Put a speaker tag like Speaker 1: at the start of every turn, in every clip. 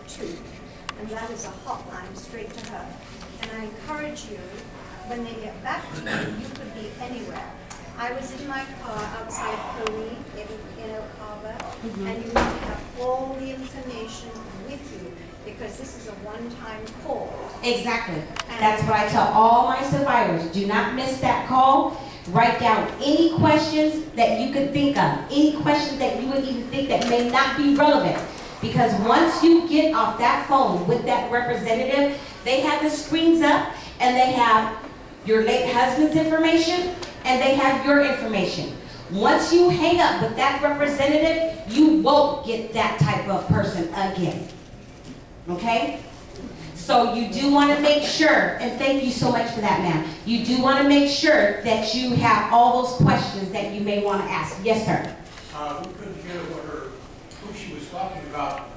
Speaker 1: 2. And that is a hotline straight to her. And I encourage you, when they get back to you, you could be anywhere. I was in my car outside Puri in Oak Harbor, and you need to have all the information with you because this is a one-time call.
Speaker 2: Exactly. That's what I tell all my survivors. Do not miss that call. Write down any questions that you could think of, any questions that you would even think that may not be relevant. Because once you get off that phone with that representative, they have the screens up and they have your late husband's information and they have your information. Once you hang up with that representative, you won't get that type of person again. Okay? So you do want to make sure, and thank you so much for that, ma'am. You do want to make sure that you have all those questions that you may want to ask. Yes, sir.
Speaker 3: We couldn't hear who she was talking about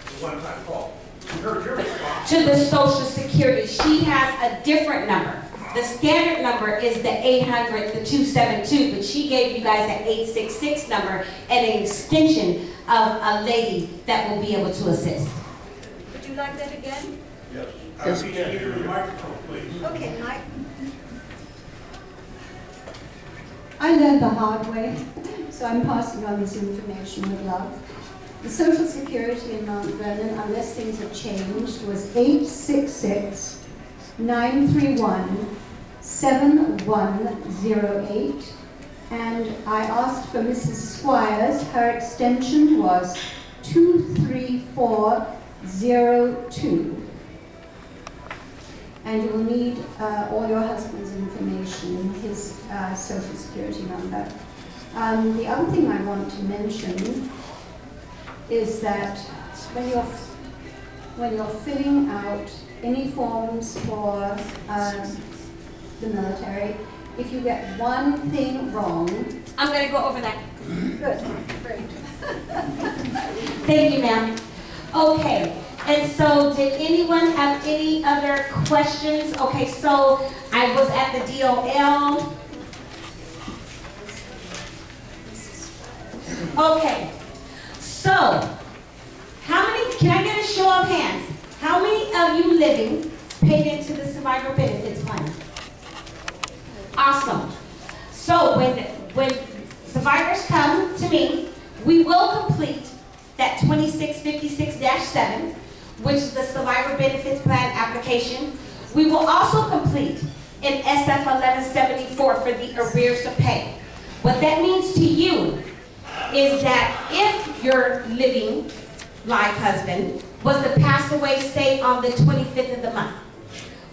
Speaker 3: the one-time call. We heard your response.
Speaker 2: To the Social Security. She has a different number. The standard number is the 800, the 272, but she gave you guys an 866 number and an extension of a lady that will be able to assist.
Speaker 1: Would you like that again?
Speaker 3: Yes. Can you give her the microphone, please?
Speaker 1: Okay, Mike.
Speaker 4: I learned the hard way, so I'm passing on this information with love. The Social Security in Mount Vernon, unless things have changed, was 866-931-7108. And I asked for Mrs. Squires. Her extension was 23402. And you will need all your husband's information, his Social Security number. The other thing I want to mention is that when you're filling out any forms for the military, if you get one thing wrong,
Speaker 2: I'm going to go over that.
Speaker 1: Good, great.
Speaker 2: Thank you, ma'am. Okay, and so did anyone have any other questions? Okay, so I was at the DOL. Okay, so how many, can I get a show of hands? How many of you living paid into the survivor benefits plan? Awesome. So when survivors come to me, we will complete that 2656-7, which is the survivor benefits plan application. We will also complete an SF 1174 for the arrears of pay. What that means to you is that if your living live husband was to pass away, say, on the 25th of the month,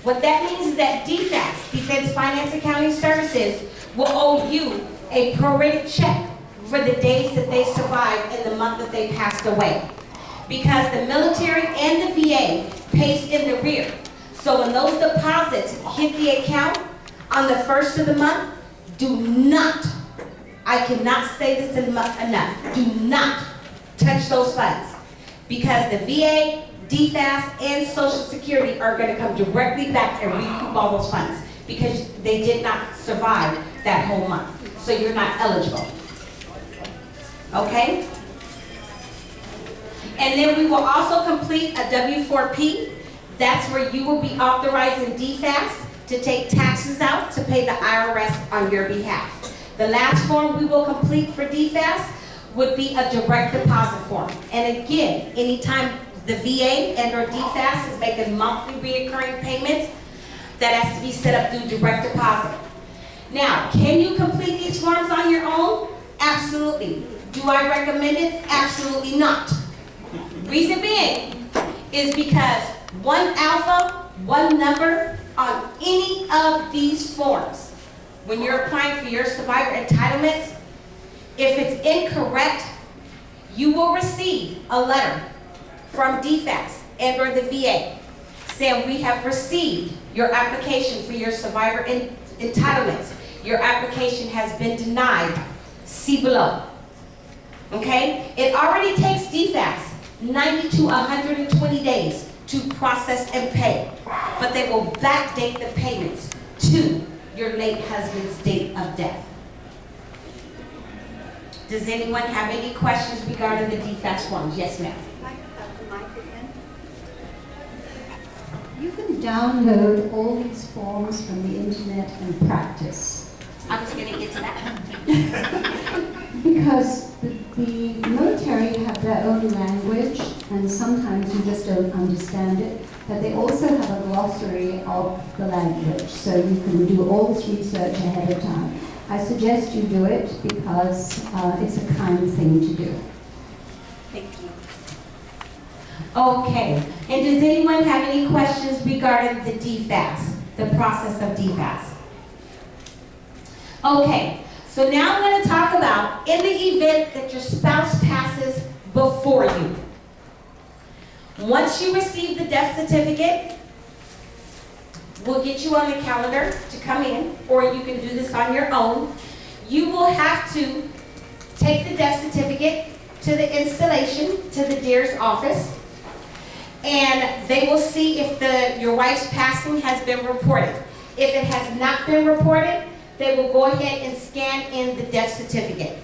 Speaker 2: what that means is that DFAS, Defense Finance Accounting Services, will owe you a prorated check for the days that they survived in the month that they passed away. Because the military and the VA pays in the rear. So when those deposits hit the account on the first of the month, do not, I cannot say this enough, do not touch those funds. Because the VA, DFAS, and Social Security are going to come directly back and recoup all those funds because they did not survive that whole month. So you're not eligible. Okay? And then we will also complete a W-4P. That's where you will be authorizing DFAS to take taxes out to pay the IRS on your behalf. The last form we will complete for DFAS would be a direct deposit form. And again, anytime the VA and or DFAS is making monthly reoccurring payments, that has to be set up through direct deposit. Now, can you complete these forms on your own? Absolutely. Do I recommend it? Absolutely not. Reason being is because one alpha, one number on any of these forms, when you're applying for your survivor entitlements, if it's incorrect, you will receive a letter from DFAS and or the VA saying we have received your application for your survivor entitlements. Your application has been denied. See below. Okay? It already takes DFAS 90 to 120 days to process and pay, but they will backdate the payments to your late husband's date of death. Does anyone have any questions regarding the DFAS forms? Yes, ma'am.
Speaker 1: Mike, the mic again.
Speaker 4: download all these forms from the internet and practice.
Speaker 2: I was going to get to that.
Speaker 4: Because the military have their own language, and sometimes you just don't understand it, but they also have a glossary of the language, so you can do all this research ahead of time. I suggest you do it because it's a kind thing to do.
Speaker 2: Thank you. Okay, and does anyone have any questions regarding the DFAS, the process of DFAS? Okay, so now I'm going to talk about in the event that your spouse passes before you. Once you receive the death certificate, we'll get you on the calendar to come in, or you can do this on your own. You will have to take the death certificate to the installation, to the DEER's office, and they will see if your wife's passing has been reported. If it has not been reported, they will go ahead and scan in the death certificate.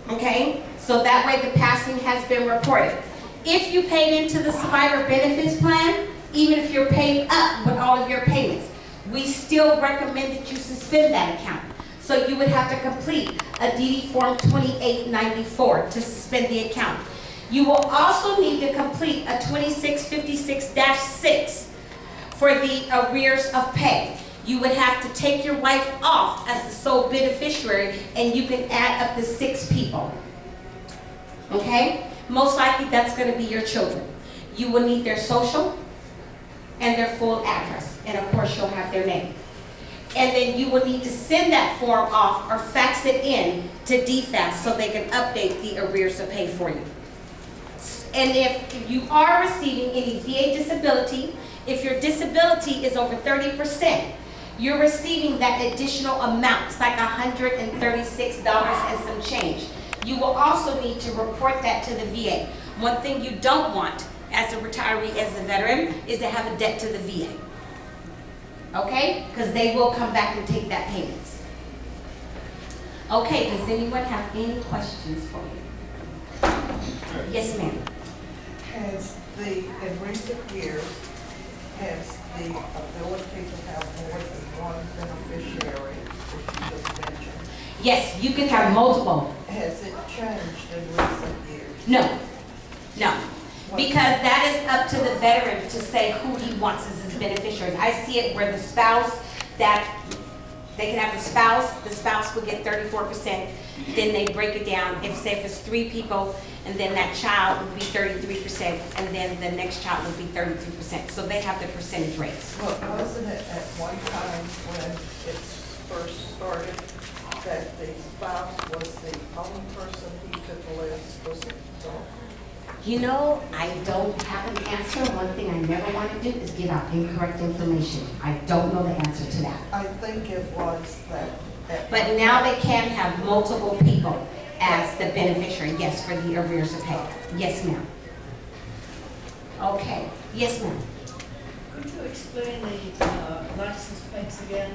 Speaker 2: Okay? So that way the passing has been reported. If you paid into the survivor benefits plan, even if you're paid up with all of your payments, we still recommend that you suspend that account. So you would have to complete a DD Form 2894 to suspend the account. You will also need to complete a 2656-6 for the arrears of pay. You would have to take your wife off as the sole beneficiary, and you can add up to 6 people. Okay? Most likely that's going to be your children. You will need their social and their full address, and of course you'll have their name. And then you will need to send that form off or fax it in to DFAS so they can update the arrears of pay for you. And if you are receiving any VA disability, if your disability is over 30%, you're receiving that additional amount. It's like $136 and some change. You will also need to report that to the VA. One thing you don't want as a retiree, as a veteran, is to have a debt to the VA. Okay? Because they will come back and take that payments. Okay, does anyone have any questions for me? Yes, ma'am.
Speaker 5: Has in recent years, has the ability to have more than one beneficiary, which you just mentioned?
Speaker 2: Yes, you can have multiple.
Speaker 5: Has it changed in recent years?
Speaker 2: No, no. Because that is up to the veteran to say who he wants as his beneficiaries. I see it where the spouse, that they can have the spouse will get 34%, then they break it down. If it's 3 people, and then that child would be 33%, and then the next child would be 32%. So they have the percentage rates.
Speaker 5: Well, wasn't it at one time when it first started that the spouse was the only person who could live specifically?
Speaker 2: You know, I don't have an answer. One thing I never want to do is give out incorrect information. I don't know the answer to that.
Speaker 5: I think it was that.
Speaker 2: But now they can have multiple people as the beneficiary, yes, for the arrears of pay. Yes, ma'am. Okay, yes, ma'am.
Speaker 6: Could you explain the license plates again?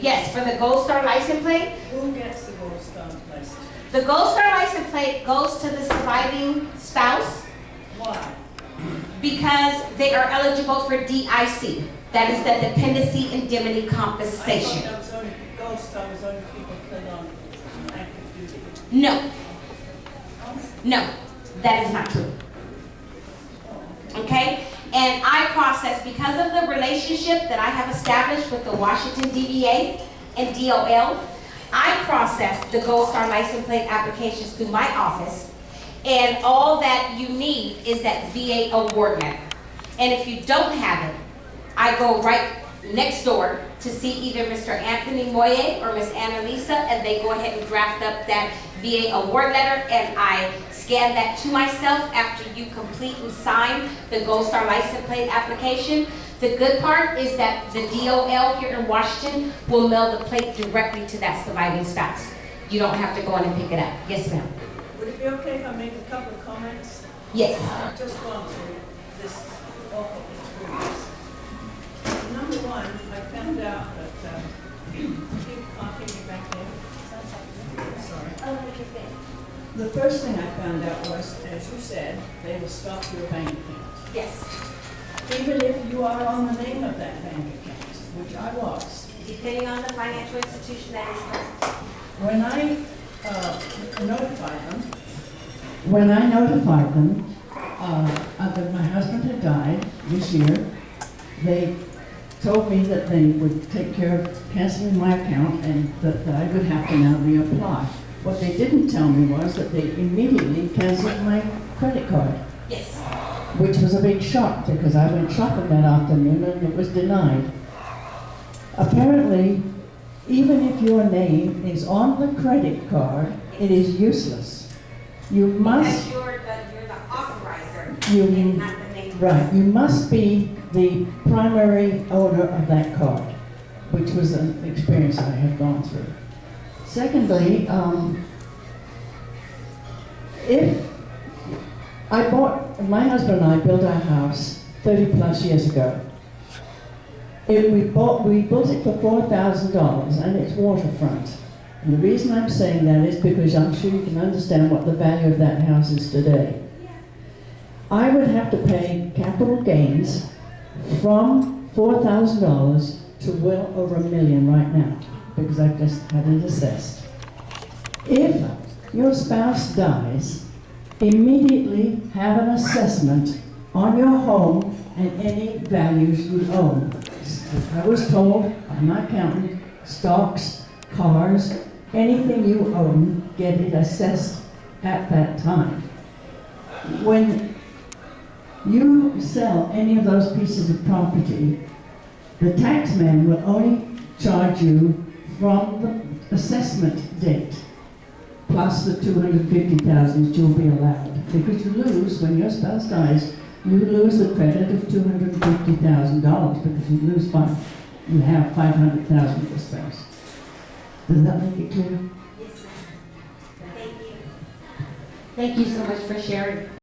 Speaker 2: Yes, for the Gold Star license plate,
Speaker 6: Who gets the Gold Star license?
Speaker 2: the Gold Star license plate goes to the surviving spouse
Speaker 6: Why?
Speaker 2: because they are eligible for DIC. That is the Dependency Indemnity
Speaker 6: I
Speaker 2: Compensation.
Speaker 6: thought that was only, Gold Star was only people killed on active duty.
Speaker 2: No, no, that is not true. Okay? And I process, because of the relationship that I have established with the Washington DVA and DOL, I process the Gold Star license plate applications through my office, and all that you need is that VA award letter. And if you don't have it, I go right next door to see either Mr. Anthony Moye or Miss Annalisa, and they go ahead and draft up that VA award letter, and I scan that to myself after you complete and sign the Gold Star license plate application. The good part is that the DOL here in Washington will mail the plate directly to that surviving spouse. You don't have to go in and pick it up. Yes, ma'am.
Speaker 6: Would it be okay if I make a couple of comments?
Speaker 2: Yes.
Speaker 6: I've just gone through this awful experience. Number one, I found out that, keep me back there. Sorry. The first thing I found out was, as you said, they will stop your bank account.
Speaker 2: Yes.
Speaker 6: Even if you are on the name of that bank account, which I was.
Speaker 2: Depending on the financial institution, that is correct.
Speaker 6: When I notified them that my husband had died this year, they told me that they would take care of canceling my account and that I would have to now reapply. What they didn't tell me was that they immediately canceled my credit card,
Speaker 2: Yes.
Speaker 6: which was a big shock because I went shopping that afternoon and it was denied. Apparently, even if your name is on the credit card, it is useless. You must,
Speaker 2: Because you're the authorizer,
Speaker 6: You-
Speaker 2: and not the name.
Speaker 6: right, you must be the primary owner of that card, which was an experience I had gone through. Secondly, my husband and I built our house 30 plus years ago. We built it for $4,000 and it's waterfront. And the reason I'm saying that is because I'm sure you can understand what the value of that house is today. I would have to pay capital gains from $4,000 to well over $1 million right now, because I've just had it assessed. If your spouse dies, immediately have an assessment on your home and any values you own. I was told by my accountant, stocks, cars, anything you own, get it assessed at that time. When you sell any of those pieces of property, the tax man will only charge you from the assessment date, plus the $250,000 that you'll be allowed. Because you lose, when your spouse dies, you lose the credit of $250,000 because you have $500,000 for spouse. Does that make it clear?
Speaker 2: Yes, ma'am. Thank you. Thank you so much for sharing.